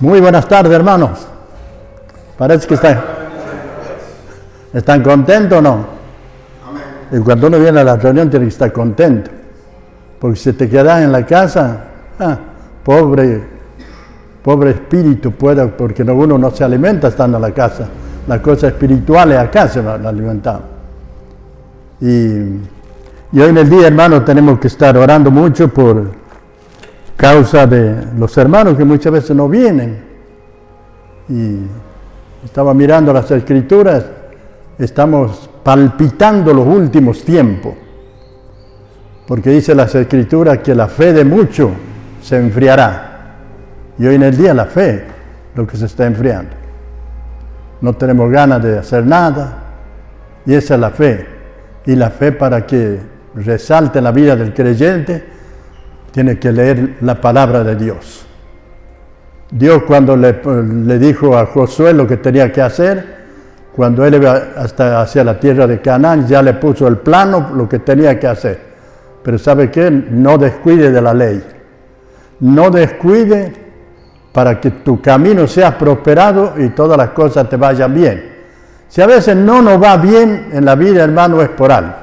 Muy buenas tardes, hermanos. Parece que están contentos o no. Y cuando uno viene a la reunión tiene que estar contento. Porque si te quedas en la casa, pobre espíritu, porque uno no se alimenta estando en la casa. Las cosas espirituales acá se van alimentando. Y hoy en el día, hermanos, tenemos que estar orando mucho por causa de los hermanos que muchas veces no vienen. Y estaba mirando las escrituras, estamos palpitando los últimos tiempos. Porque dice las escrituras que la fe de muchos se enfriará. Y hoy en el día la fe, lo que se está enfriando. No tenemos ganas de hacer nada. Y esa es la fe. Y la fe, para que resalte en la vida del creyente, tiene que leer la palabra de Dios. Dios, cuando le dijo a Josué lo que tenía que hacer, cuando él iba hacia la tierra de Canaán, ya le puso el plano, lo que tenía que hacer. Pero ¿sabe qué? No descuide de la ley. No descuide para que tu camino sea prosperado y todas las cosas te vayan bien. Si a veces no nos va bien en la vida, hermano, es por algo.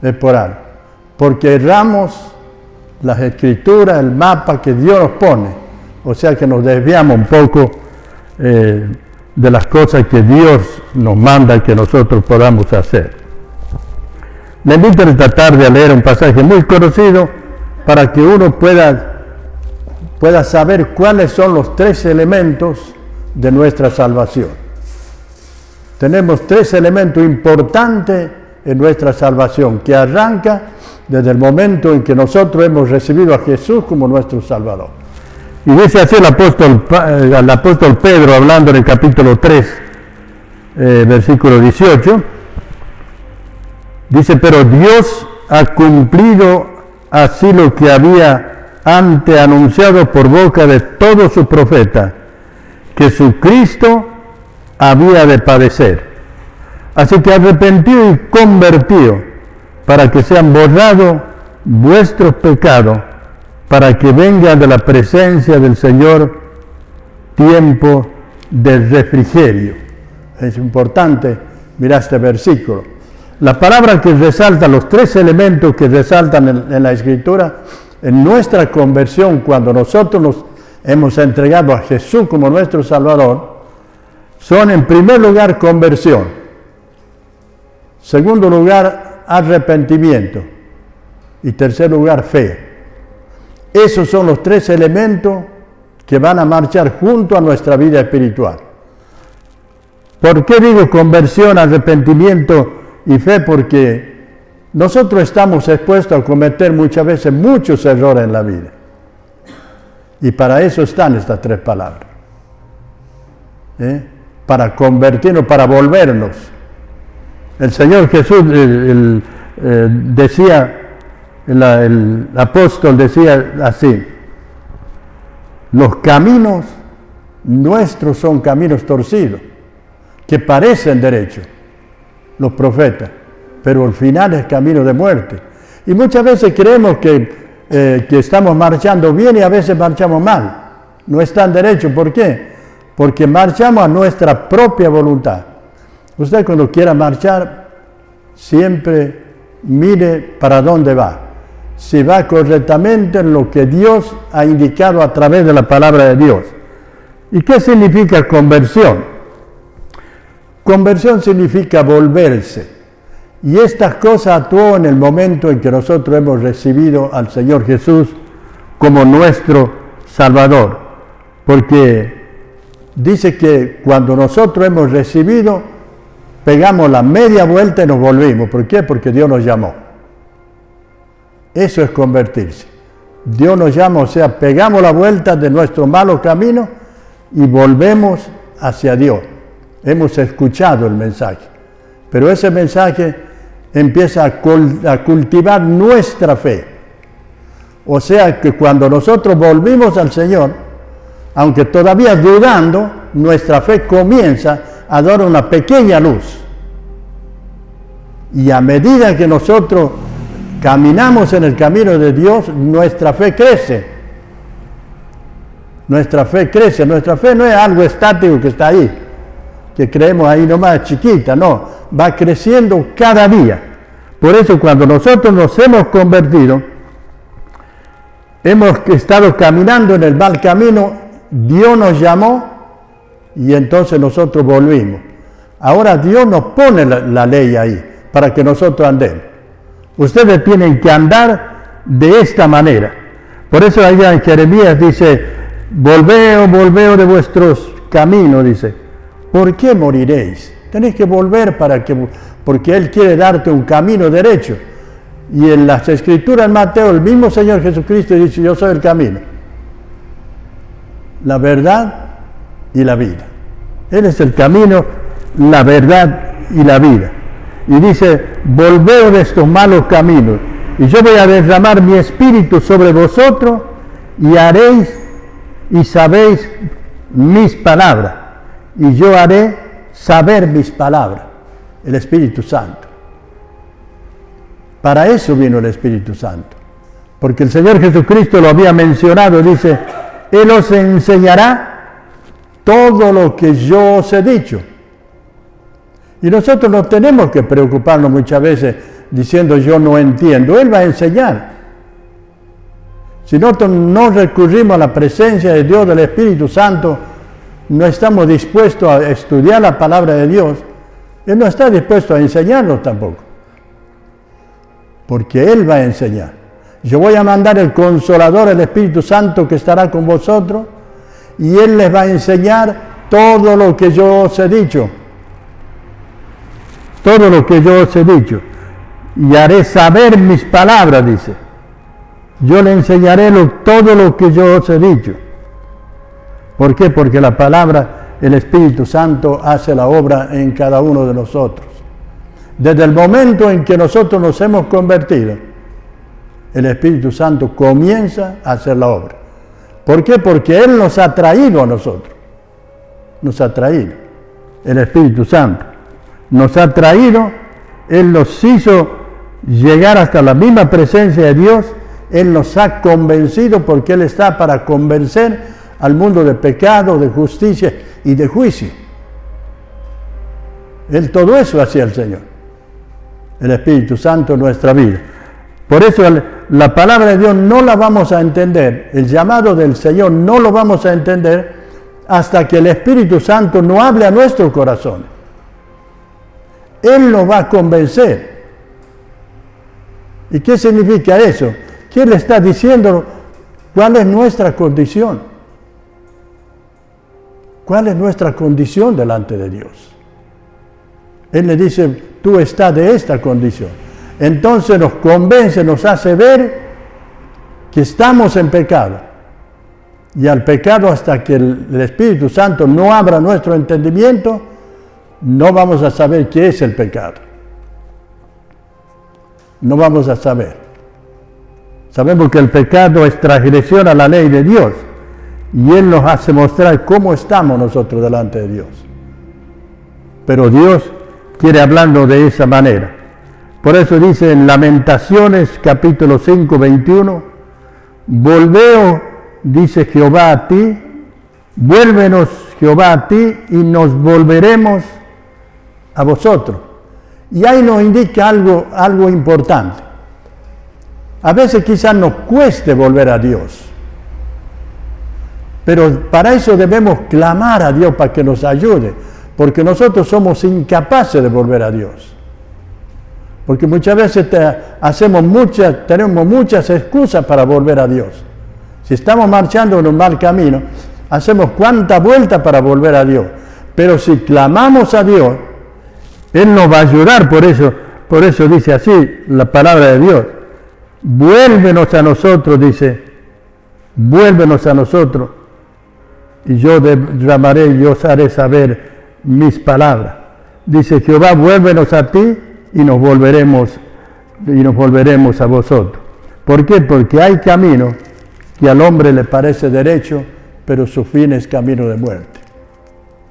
Es por algo. Porque erramos las escrituras, el mapa que Dios nos pone. O sea que nos desviamos un poco de las cosas que Dios nos manda que nosotros podamos hacer. Le invito esta tarde a leer un pasaje muy conocido para que uno pueda saber cuáles son los tres elementos de nuestra salvación. Tenemos tres elementos importantes en nuestra salvación, que arranca desde el momento en que nosotros hemos recibido a Jesús como nuestro Salvador. Y dice así el apóstol Pedro, hablando en el capítulo 3, versículo 18, dice: pero Dios ha cumplido así lo que había antes anunciado por boca de todos sus profetas, que su Cristo había de padecer. Así que arrepentido y convertido, para que sean borrados vuestros pecados, para que venga de la presencia del Señor tiempo de refrigerio. Es importante mirar este versículo. La palabra que resalta, los tres elementos que resaltan en la Escritura, en nuestra conversión, cuando nosotros nos hemos entregado a Jesús como nuestro Salvador, son en primer lugar conversión, segundo lugar arrepentimiento y tercer lugar fe. Esos son los tres elementos que van a marchar junto a nuestra vida espiritual. ¿Por qué digo conversión, arrepentimiento y fe? Porque nosotros estamos expuestos a cometer muchas veces muchos errores en la vida. Y para eso están estas tres palabras. Para convertirnos, para volvernos. El Señor Jesús decía, el apóstol decía así: los caminos nuestros son caminos torcidos, que parecen derechos, los profetas, pero al final es camino de muerte. Y muchas veces creemos que estamos marchando bien y a veces marchamos mal. No están derechos. ¿Por qué? Porque marchamos a nuestra propia voluntad. Usted, cuando quiera marchar, siempre mire para dónde va. Si va correctamente en lo que Dios ha indicado a través de la palabra de Dios. ¿Y qué significa conversión? Conversión significa volverse. Y estas cosas actuó en el momento en que nosotros hemos recibido al Señor Jesús como nuestro Salvador. Porque dice que cuando nosotros hemos recibido, pegamos la media vuelta y nos volvimos. ¿Por qué? Porque Dios nos llamó. Eso es convertirse. Dios nos llama, o sea, pegamos la vuelta de nuestro malo camino y volvemos hacia Dios. Hemos escuchado el mensaje, pero ese mensaje empieza a cultivar nuestra fe. O sea que cuando nosotros volvimos al Señor, aunque todavía dudando, nuestra fe comienza a dar una pequeña luz. Y a medida que nosotros caminamos en el camino de Dios, nuestra fe crece. nuestra fe crece. Nuestra fe no es algo estático que está ahí, que creemos ahí nomás chiquita, no, va creciendo cada día. Por eso cuando nosotros nos hemos convertido, hemos estado caminando en el mal camino, Dios nos llamó y entonces nosotros volvimos. Ahora Dios nos pone la ley ahí para que nosotros andemos. Ustedes tienen que andar de esta manera. Por eso allá en Jeremías dice, volveos de vuestros caminos, dice. ¿Por qué moriréis? Tenéis que volver porque Él quiere darte un camino derecho. Y en las Escrituras, en Mateo, el mismo Señor Jesucristo dice, yo soy el camino, la verdad y la vida. Él es el camino, la verdad y la vida. Y dice, volveos de estos malos caminos, y yo voy a derramar mi espíritu sobre vosotros, y haréis y sabéis mis palabras, y yo haré saber mis palabras, el Espíritu Santo. Para eso vino el Espíritu Santo, porque el Señor Jesucristo lo había mencionado, dice, Él os enseñará todo lo que yo os he dicho. Y nosotros no tenemos que preocuparnos muchas veces diciendo yo no entiendo, Él va a enseñar. Si nosotros no recurrimos a la presencia de Dios, del Espíritu Santo, no estamos dispuestos a estudiar la palabra de Dios, Él no está dispuesto a enseñarnos tampoco. Porque Él va a enseñar. Yo voy a mandar el Consolador, el Espíritu Santo, que estará con vosotros, y Él les va a enseñar todo lo que yo os he dicho. Todo lo que yo os he dicho. Y haré saber mis palabras, dice. Yo le enseñaré todo lo que yo os he dicho. ¿Por qué? Porque la palabra, el Espíritu Santo hace la obra en cada uno de nosotros. Desde el momento en que nosotros nos hemos convertido, el Espíritu Santo comienza a hacer la obra. ¿Por qué? Porque Él nos ha traído a nosotros. Nos ha traído. El Espíritu Santo nos ha traído, Él nos hizo llegar hasta la misma presencia de Dios, Él nos ha convencido porque Él está para convencer al mundo de pecado, de justicia y de juicio. Él todo eso hacía el Señor. El Espíritu Santo en nuestra vida. Por eso la palabra de Dios no la vamos a entender, el llamado del Señor no lo vamos a entender hasta que el Espíritu Santo no hable a nuestros corazones. Él nos va a convencer. ¿Y qué significa eso? Que Él está diciendo cuál es nuestra condición. ¿Cuál es nuestra condición delante de Dios? Él le dice, tú estás de esta condición. Entonces nos convence, nos hace ver que estamos en pecado. Y al pecado, hasta que el Espíritu Santo no abra nuestro entendimiento, no vamos a saber qué es el pecado. No vamos a saber. Sabemos que el pecado es transgresión a la ley de Dios. Y Él nos hace mostrar cómo estamos nosotros delante de Dios. Pero Dios quiere hablarnos de esa manera. Por eso dice en Lamentaciones capítulo 5, 21, volveo, dice Jehová a ti, vuélvenos Jehová a ti y nos volveremos a vosotros. Y ahí nos indica algo importante. A veces quizás nos cueste volver a Dios, pero para eso debemos clamar a Dios para que nos ayude, porque nosotros somos incapaces de volver a Dios. Porque muchas veces tenemos muchas excusas para volver a Dios. Si estamos marchando en un mal camino, hacemos cuánta vuelta para volver a Dios. Pero si clamamos a Dios, Él nos va a ayudar. Por eso dice así la palabra de Dios. Vuélvenos a nosotros, dice, vuélvenos a nosotros, y yo derramaré y os haré saber mis palabras. Dice Jehová, vuélvenos a ti y nos volveremos a vosotros. ¿Por qué? Porque hay camino que al hombre le parece derecho, pero su fin es camino de muerte.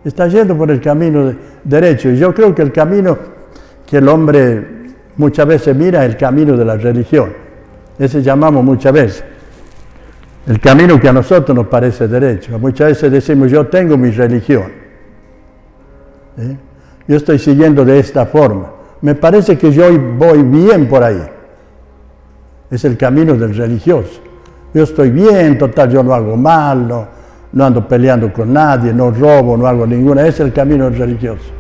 Está yendo por el camino derecho, y yo creo que el camino que el hombre muchas veces mira es el camino de la religión. Ese llamamos muchas veces. el camino que a nosotros nos parece derecho. Muchas veces decimos, yo tengo mi religión. ¿Sí? Yo estoy siguiendo de esta forma. Me parece que yo voy bien por ahí. Es el camino del religioso. Yo estoy bien, total, yo no hago mal, no ando peleando con nadie, no robo, no hago ninguna. Es el camino del religioso.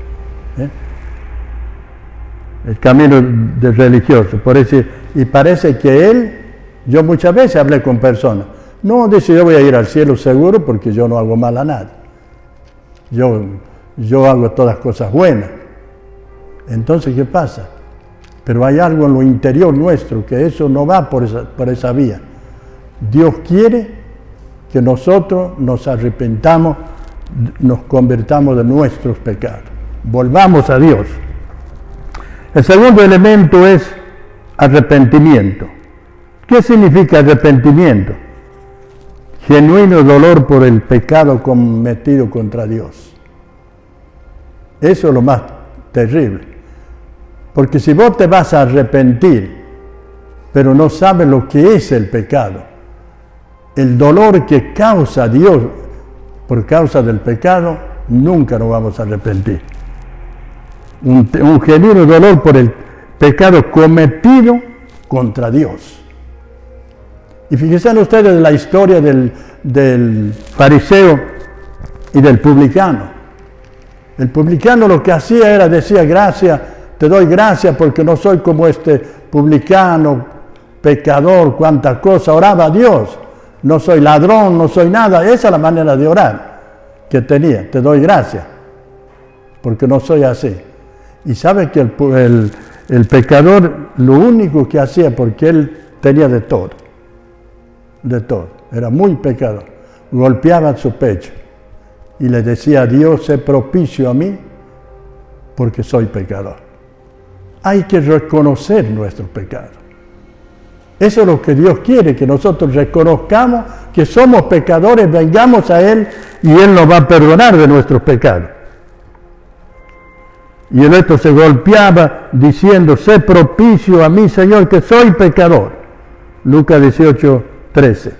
El camino del religioso. Por eso, y parece que yo muchas veces hablé con personas. No, dice, yo voy a ir al cielo seguro porque yo no hago mal a nadie. Yo hago todas cosas buenas. Entonces, ¿qué pasa? Pero hay algo en lo interior nuestro que eso no va por esa vía. Dios quiere que nosotros nos arrepentamos, nos convertamos de nuestros pecados. Volvamos a Dios. El segundo elemento es arrepentimiento. ¿Qué significa arrepentimiento? Genuino dolor por el pecado cometido contra Dios. Eso es lo más terrible. Porque si vos te vas a arrepentir, pero no sabes lo que es el pecado, el dolor que causa Dios por causa del pecado, nunca nos vamos a arrepentir. Un genuino dolor por el pecado cometido contra Dios. Y fíjense ustedes la historia del fariseo y del publicano. El publicano lo que hacía era, decía, gracias, te doy gracias porque no soy como este publicano, pecador, cuánta cosa, oraba a Dios. No soy ladrón, no soy nada. Esa es la manera de orar que tenía. Te doy gracias porque no soy así. Y sabe que el pecador lo único que hacía, porque él tenía de todo, era muy pecador, golpeaba su pecho y le decía a Dios, sé propicio a mí porque soy pecador. Hay que reconocer nuestros pecados. Eso es lo que Dios quiere, que nosotros reconozcamos que somos pecadores, vengamos a Él y Él nos va a perdonar de nuestros pecados. Y el otro se golpeaba diciendo, sé propicio a mí, Señor, que soy pecador. Lucas 18:13.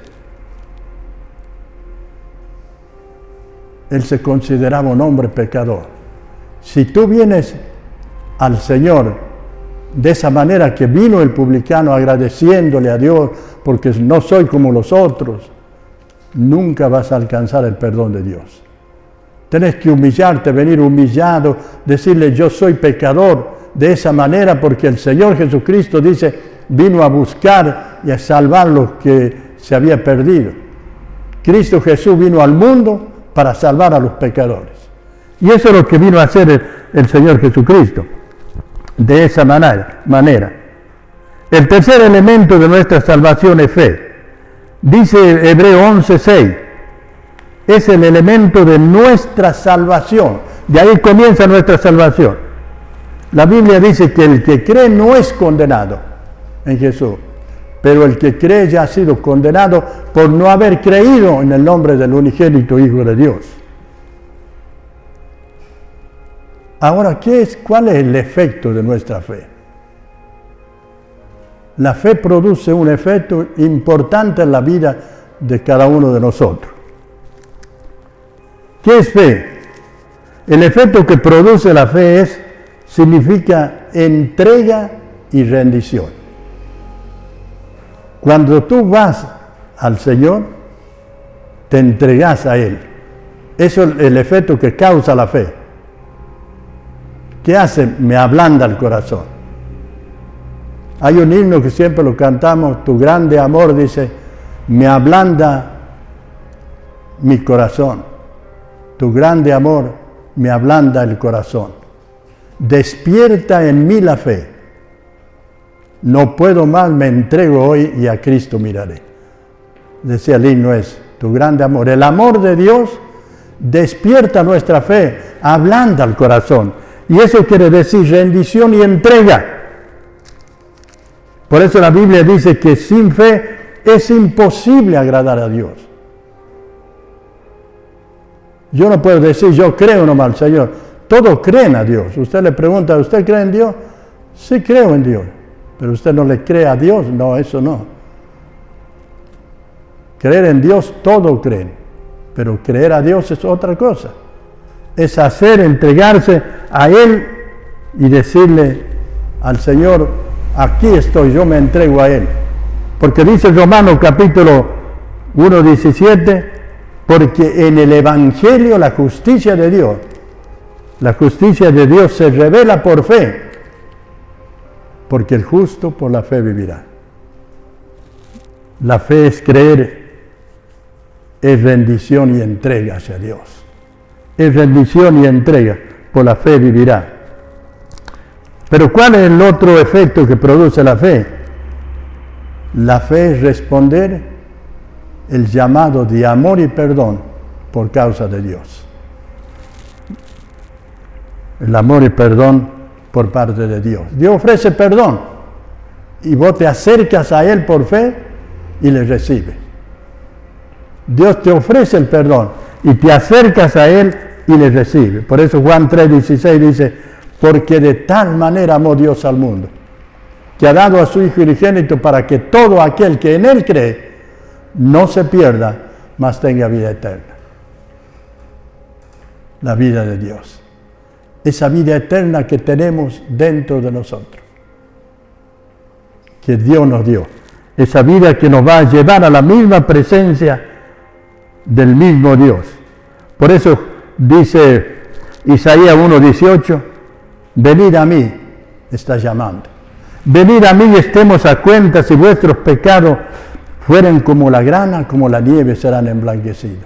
Él se consideraba un hombre pecador. Si tú vienes al Señor de esa manera que vino el publicano agradeciéndole a Dios porque no soy como los otros, nunca vas a alcanzar el perdón de Dios. Tenés que humillarte, venir humillado, decirle yo soy pecador de esa manera porque el Señor Jesucristo dice vino a buscar y a salvar lo que se había perdido. Cristo Jesús vino al mundo para salvar a los pecadores. Y eso es lo que vino a hacer el Señor Jesucristo. De esa manera. El tercer elemento de nuestra salvación es fe. Dice Hebreo 11:6. Es el elemento de nuestra salvación. De ahí comienza nuestra salvación. La Biblia dice que el que cree no es condenado en Jesús, pero el que cree ya ha sido condenado por no haber creído en el nombre del unigénito Hijo de Dios. Ahora, ¿cuál es el efecto de nuestra fe? La fe produce un efecto importante en la vida de cada uno de nosotros. ¿Qué es fe? El efecto que produce la fe significa entrega y rendición. Cuando tú vas al Señor, te entregas a Él. Eso es el efecto que causa la fe. ¿Qué hace? Me ablanda el corazón. Hay un himno que siempre lo cantamos, tu grande amor, dice, me ablanda mi corazón. Tu grande amor me ablanda el corazón. Despierta en mí la fe. No puedo más, me entrego hoy y a Cristo miraré. Decía el himno tu grande amor. El amor de Dios despierta nuestra fe, ablanda el corazón. Y eso quiere decir rendición y entrega. Por eso la Biblia dice que sin fe es imposible agradar a Dios. Yo no puedo decir, yo creo nomás al Señor. Todos creen a Dios. Usted le pregunta, ¿usted cree en Dios? Sí, creo en Dios. Pero usted no le cree a Dios. No, eso no. Creer en Dios, todo creen, pero creer a Dios es otra cosa. Es hacer, entregarse a Él y decirle al Señor, aquí estoy, yo me entrego a Él. Porque dice Romanos capítulo 1:17, porque en el Evangelio la justicia de Dios se revela por fe, porque el justo por la fe vivirá. La fe es creer, es rendición y entrega hacia Dios. Es rendición y entrega, por la fe vivirá. Pero ¿cuál es el otro efecto que produce la fe? La fe es responder el llamado de amor y perdón por causa de Dios. El amor y perdón por parte de Dios. Dios ofrece perdón y vos te acercas a Él por fe y le recibes. Dios te ofrece el perdón y te acercas a Él y le recibes. Por eso Juan 3:16 dice, porque de tal manera amó Dios al mundo, que ha dado a su Hijo unigénito para que todo aquel que en Él cree no se pierda, mas tenga vida eterna. La vida de Dios. Esa vida eterna que tenemos dentro de nosotros, que Dios nos dio. Esa vida que nos va a llevar a la misma presencia del mismo Dios. Por eso dice Isaías 1:18, venid a mí, está llamando. Venid a mí y estemos a cuenta, si vuestros pecados fueren como la grana, como la nieve serán emblanquecidos.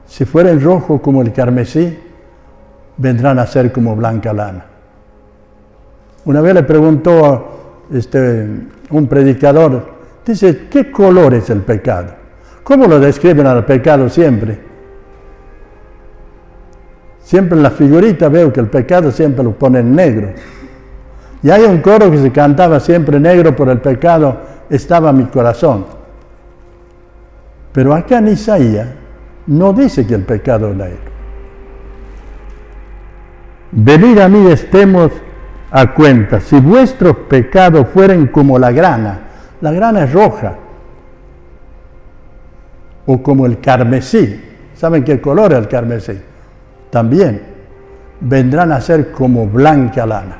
Si fueren rojos como el carmesí, vendrán a ser como blanca lana. Una vez le preguntó a un predicador, dice, ¿qué color es el pecado? ¿Cómo lo describen al pecado siempre? Siempre en la figurita veo que el pecado siempre lo ponen negro. Y hay un coro que se cantaba siempre negro por el pecado, estaba mi corazón. Pero acá en Isaías no dice que el pecado es negro. Venid a mí, estemos a cuenta. Si vuestros pecados fueren como la grana es roja, o como el carmesí, ¿saben qué color es el carmesí? También vendrán a ser como blanca lana.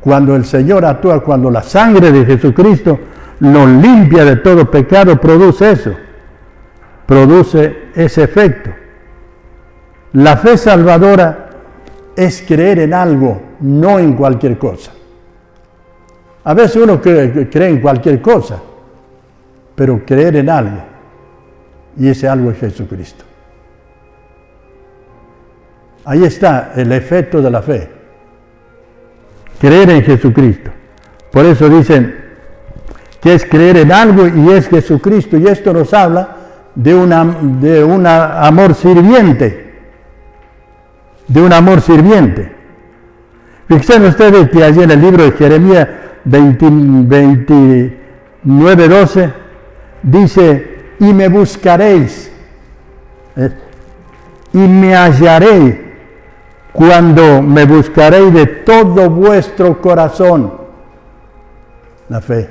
Cuando el Señor actúa, cuando la sangre de Jesucristo nos limpia de todo pecado, produce eso, produce ese efecto. La fe salvadora es creer en algo, no en cualquier cosa. A veces uno cree en cualquier cosa, pero creer en algo, y ese algo es Jesucristo. Ahí está el efecto de la fe. Creer en Jesucristo. Por eso dicen que es creer en algo y es Jesucristo. Y esto nos habla de un amor sirviente. De un amor sirviente. Fíjense ustedes que allí en el libro de Jeremías 29:12 dice, y me buscaréis y me hallaréis cuando me buscaréis de todo vuestro corazón. La fe.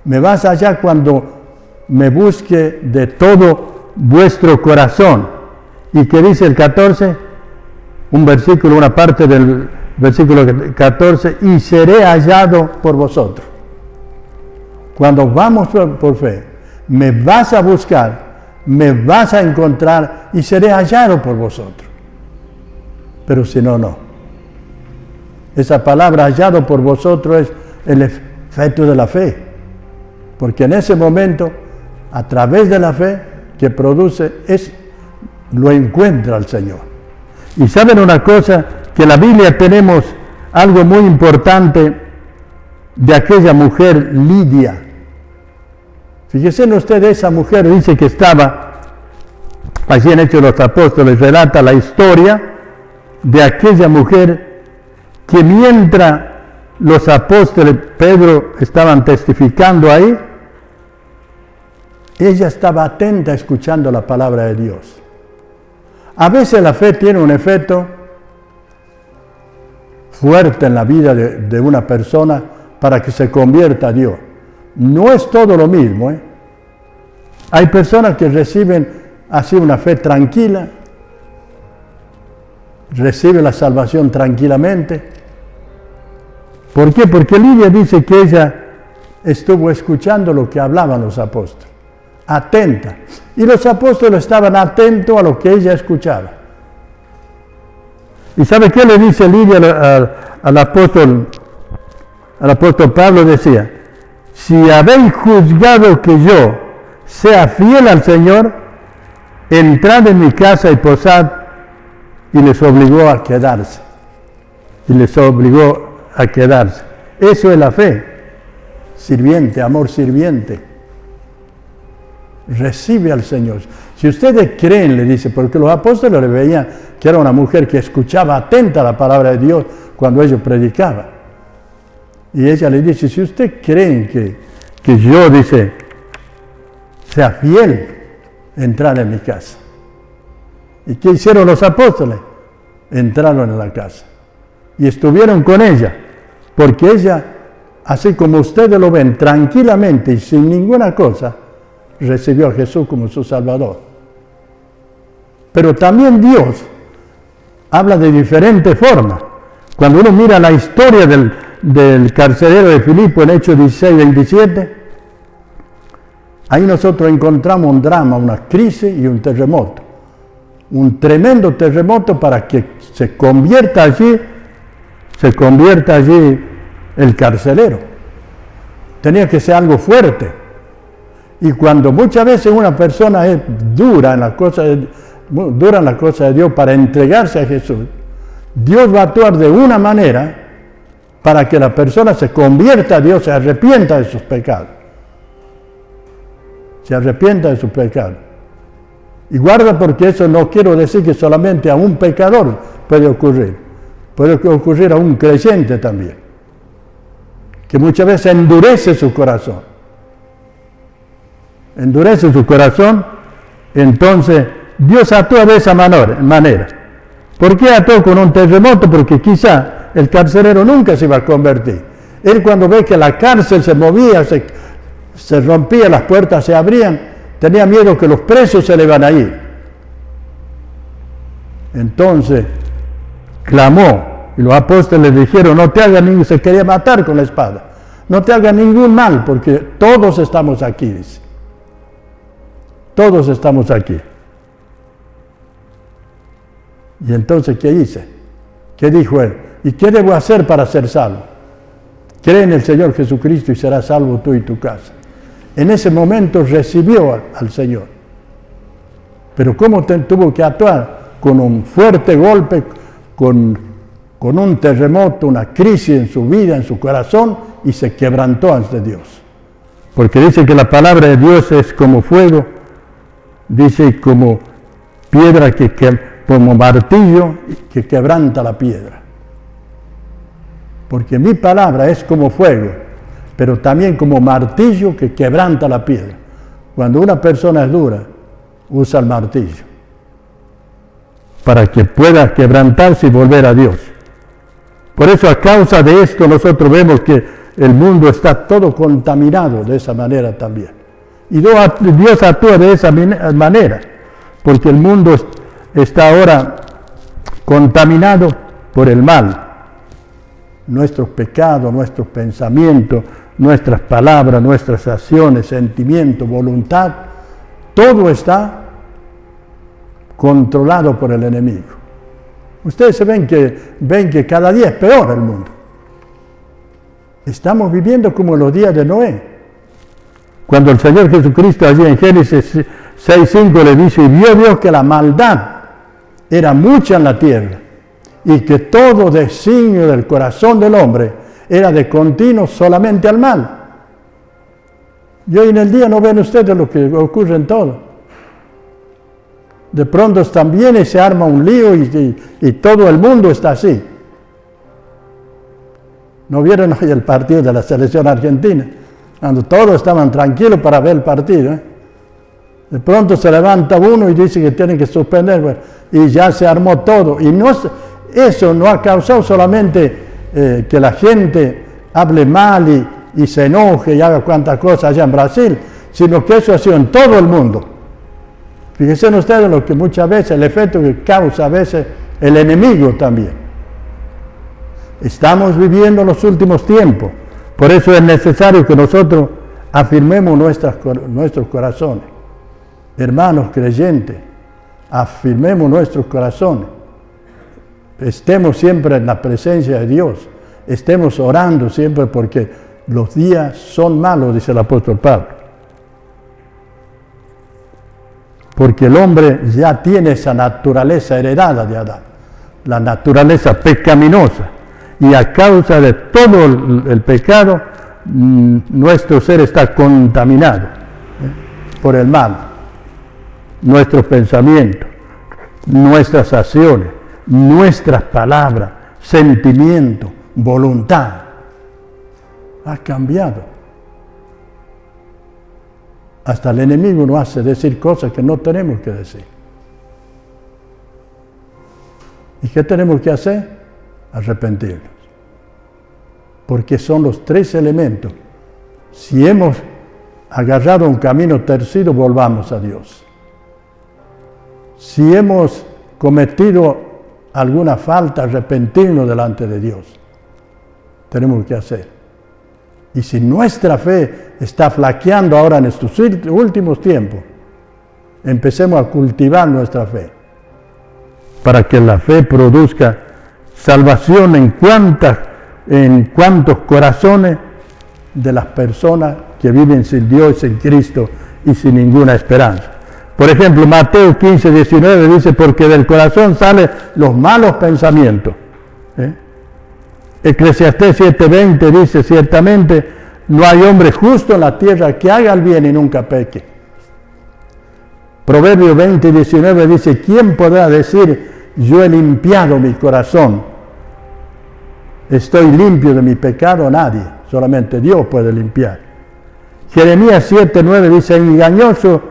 Me vas allá cuando me busque de todo vuestro corazón. ¿Y qué dice el 14? Un versículo, una parte del versículo 14, y seré hallado por vosotros. Cuando vamos por fe, me vas a buscar, me vas a encontrar y seré hallado por vosotros. Pero si no, no. Esa palabra hallado por vosotros es el efecto de la fe. Porque en ese momento, a través de la fe que produce, lo encuentra el Señor. Y saben una cosa, que en la Biblia tenemos algo muy importante de aquella mujer Lidia. Fíjense ustedes, esa mujer dice que estaba, allí en Hechos de los Apóstoles relata la historia de aquella mujer que mientras los apóstoles, Pedro, estaban testificando ahí, ella estaba atenta escuchando la palabra de Dios. A veces la fe tiene un efecto fuerte en la vida de una persona para que se convierta a Dios. No es todo lo mismo, ¿eh? Hay personas que reciben así una fe tranquila, reciben la salvación tranquilamente. ¿Por qué? Porque Lidia dice que ella estuvo escuchando lo que hablaban los apóstoles, atenta. Y los apóstoles estaban atentos a lo que ella escuchaba. ¿Y sabe qué le dice Lidia al apóstol Pablo? Decía, si habéis juzgado que yo sea fiel al Señor, entrad en mi casa y posad. Y les obligó a quedarse. Eso es la fe. Sirviente, amor sirviente. Recibe al Señor. Si ustedes creen, le dice, porque los apóstoles le veían que era una mujer que escuchaba atenta la palabra de Dios cuando ellos predicaban. Y ella le dice, si ustedes creen que yo, dice, sea fiel, entrar en mi casa. ¿Y qué hicieron los apóstoles? Entraron en la casa. Y estuvieron con ella, porque ella, así como ustedes lo ven, tranquilamente y sin ninguna cosa, recibió a Jesús como su Salvador. Pero también Dios habla de diferentes formas. Cuando uno mira la historia del carcelero de Filipo en Hechos 16, 27, ahí nosotros encontramos un drama, una crisis y un terremoto. Un tremendo terremoto para que se convierta allí el carcelero. Tenía que ser algo fuerte. Y cuando muchas veces una persona es dura en las cosas de Dios para entregarse a Jesús, Dios va a actuar de una manera para que la persona se convierta a Dios, se arrepienta de sus pecados. Se arrepienta de sus pecados. Y guarda, porque eso no quiero decir que solamente a un pecador puede ocurrir. Puede ocurrir a un creyente también, que muchas veces endurece su corazón. Endurece su corazón, entonces Dios actúa de esa manera. ¿Por qué actuó con un terremoto? Porque quizá el carcelero nunca se iba a convertir. Él, cuando ve que la cárcel se movía, se rompía, las puertas se abrían, tenía miedo que los presos se le iban a ir. Entonces clamó, y los apóstoles le dijeron, no te hagas ningún, se quería matar con la espada, no te hagas ningún mal, porque todos estamos aquí, dice. Todos estamos aquí. Y entonces, ¿qué hice? ¿Qué dijo él? ¿Y qué debo hacer para ser salvo? Cree en el Señor Jesucristo y serás salvo tú y tu casa. En ese momento recibió al Señor. Pero ¿cómo tuvo que actuar? Con un fuerte golpe, con un terremoto, una crisis en su vida, en su corazón, y se quebrantó ante Dios. Porque dice que la palabra de Dios es como fuego, dice como piedra, como martillo que quebranta la piedra. Porque mi palabra es como fuego, pero también como martillo que quebranta la piedra. Cuando una persona es dura, usa el martillo para que pueda quebrantarse y volver a Dios. Por eso, a causa de esto, nosotros vemos que el mundo está todo contaminado de esa manera también. Y Dios actúa de esa manera, porque el mundo está ahora contaminado por el mal. Nuestros pecados, nuestros pensamientos, nuestras palabras, nuestras acciones, sentimientos, voluntad, todo está controlado por el enemigo. Ustedes se ven que cada día es peor el mundo. Estamos viviendo como en los días de Noé. Cuando el Señor Jesucristo allí en Génesis 6:5 le dice, y vio Dios que la maldad era mucha en la tierra, y que todo designio del corazón del hombre era de continuo solamente al mal. Y hoy en el día no ven ustedes lo que ocurre en todo. De pronto están bien y se arma un lío y todo el mundo está así. ¿No vieron hoy el partido de la selección argentina? Cuando todos estaban tranquilos para ver el partido. De pronto se levanta uno y dice que tiene que suspender, y ya se armó todo. Y eso no ha causado solamente que la gente hable mal y se enoje y haga cuantas cosas allá en Brasil, sino que eso ha sido en todo el mundo. Fíjense ustedes lo que muchas veces, el efecto que causa a veces el enemigo también. Estamos viviendo los últimos tiempos, por eso es necesario que nosotros afirmemos nuestros corazones. Hermanos creyentes, afirmemos nuestros corazones. Estemos siempre en la presencia de Dios. Estemos orando siempre porque los días son malos, dice el apóstol Pablo. Porque el hombre ya tiene esa naturaleza heredada de Adán, la naturaleza pecaminosa. Y a causa de todo el pecado, nuestro ser está contaminado por el mal. Nuestros pensamientos, nuestras acciones, nuestras palabras, sentimientos, voluntad, ha cambiado. Hasta el enemigo nos hace decir cosas que no tenemos que decir. ¿Y qué tenemos que hacer? Arrepentirnos. Porque son los tres elementos. Si hemos agarrado un camino torcido, volvamos a Dios. Si hemos cometido alguna falta, arrepentirnos delante de Dios. Tenemos que hacer. Y si nuestra fe está flaqueando ahora en estos últimos tiempos, empecemos a cultivar nuestra fe. Para que la fe produzca salvación en cuantos corazones de las personas que viven sin Dios, sin Cristo y sin ninguna esperanza. Por ejemplo, Mateo 15, 19 dice, porque del corazón salen los malos pensamientos. Eclesiastés 7, 20 dice, ciertamente no hay hombre justo en la tierra que haga el bien y nunca peque. Proverbios 20, 19 dice, ¿quién podrá decir, yo he limpiado mi corazón? Estoy limpio de mi pecado, nadie, solamente Dios puede limpiar. Jeremías 7, 9 dice, engañoso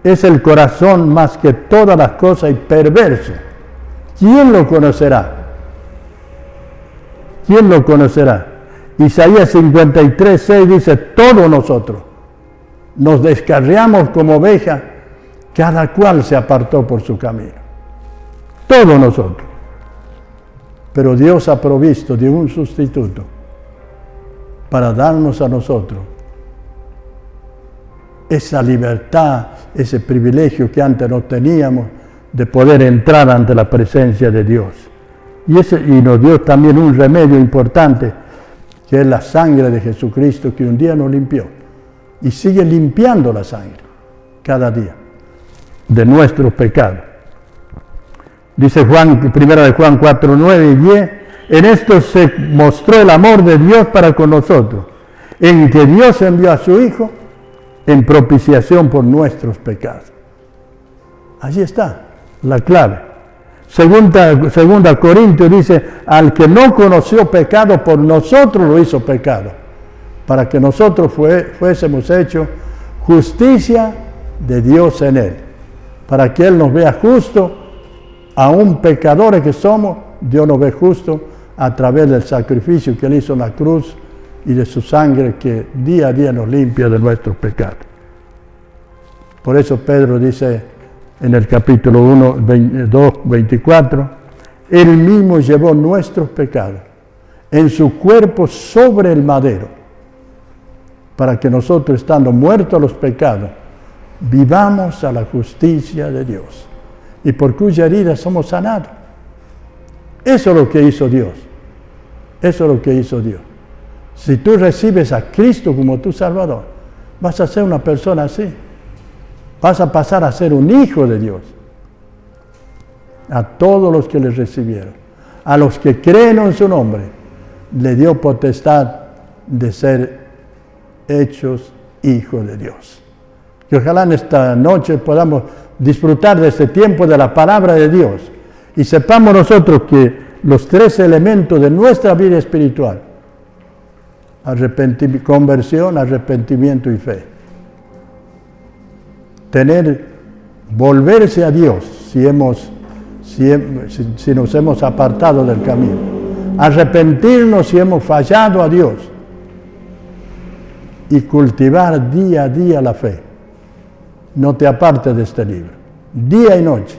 es el corazón más que todas las cosas y perverso. ¿Quién lo conocerá? ¿Quién lo conocerá? Isaías 53, 6 dice, todos nosotros nos descarriamos como ovejas, cada cual se apartó por su camino. Todos nosotros. Pero Dios ha provisto de un sustituto para darnos a nosotros esa libertad, ese privilegio que antes no teníamos de poder entrar ante la presencia de Dios. Y nos dio también un remedio importante, que es la sangre de Jesucristo, que un día nos limpió. Y sigue limpiando la sangre, cada día, de nuestros pecados. Dice Juan, 1 Juan 4, 9 y 10, en esto se mostró el amor de Dios para con nosotros, en que Dios envió a su Hijo en propiciación por nuestros pecados. Allí está la clave. Segunda Corintios dice, al que no conoció pecado, por nosotros lo hizo pecado, para que nosotros fuésemos hechos justicia de Dios en él, para que Él nos vea justo, aún pecadores que somos, Dios nos ve justo a través del sacrificio que Él hizo en la cruz y de su sangre que día a día nos limpia de nuestros pecados. Por eso Pedro dice en el capítulo 1, 2, 24, Él mismo llevó nuestros pecados en su cuerpo sobre el madero, para que nosotros, estando muertos a los pecados, vivamos a la justicia de Dios, y por cuya herida somos sanados. Eso es lo que hizo Dios. Eso es lo que hizo Dios. Si tú recibes a Cristo como tu Salvador, vas a ser una persona así. Vas a pasar a ser un hijo de Dios. A todos los que le recibieron, a los que creen en su nombre, le dio potestad de ser hechos hijos de Dios. Que ojalá en esta noche podamos disfrutar de este tiempo de la palabra de Dios y sepamos nosotros que los tres elementos de nuestra vida espiritual, conversión, arrepentimiento y fe. Volverse a Dios si nos hemos apartado del camino. Arrepentirnos si hemos fallado a Dios. y cultivar día a día la fe. No te apartes de este libro, día y noche,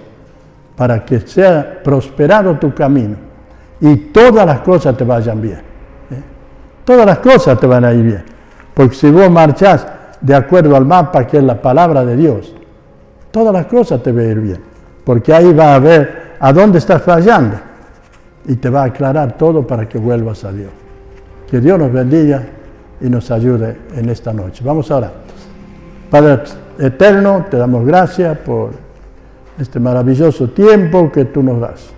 para que sea prosperado tu camino y todas las cosas te vayan bien. Todas las cosas te van a ir bien, porque si vos marchás de acuerdo al mapa que es la palabra de Dios, todas las cosas te van a ir bien, porque ahí va a ver a dónde estás fallando y te va a aclarar todo para que vuelvas a Dios. Que Dios nos bendiga y nos ayude en esta noche. Vamos ahora. Padre eterno, te damos gracias por este maravilloso tiempo que tú nos das.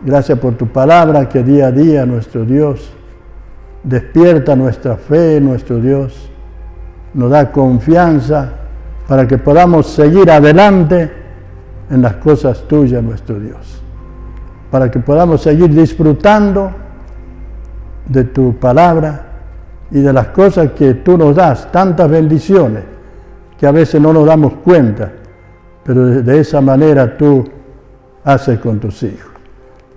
Gracias por tu palabra que día a día nuestro Dios despierta nuestra fe, nuestro Dios nos da confianza para que podamos seguir adelante en las cosas tuyas, nuestro Dios. Para que podamos seguir disfrutando de tu palabra y de las cosas que tú nos das, tantas bendiciones que a veces no nos damos cuenta, pero de esa manera tú haces con tus hijos.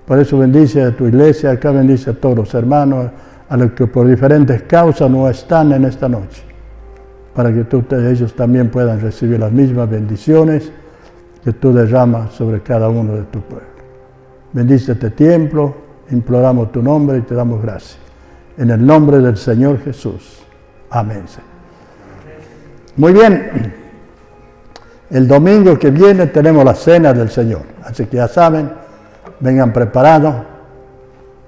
Por eso bendice a tu iglesia, acá bendice a todos los hermanos, a los que por diferentes causas no están en esta noche, para que ellos también puedan recibir las mismas bendiciones que tú derramas sobre cada uno de tu pueblo. Bendice este templo, imploramos tu nombre y te damos gracias. En el nombre del Señor Jesús. Amén. Muy bien. El domingo que viene tenemos la cena del Señor. Así que ya saben, vengan preparados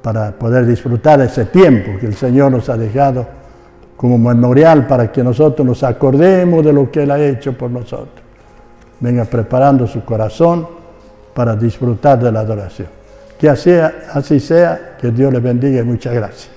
para poder disfrutar de ese tiempo que el Señor nos ha dejado como memorial para que nosotros nos acordemos de lo que Él ha hecho por nosotros. Vengan preparando su corazón para disfrutar de la adoración. Que así sea, que Dios les bendiga y muchas gracias.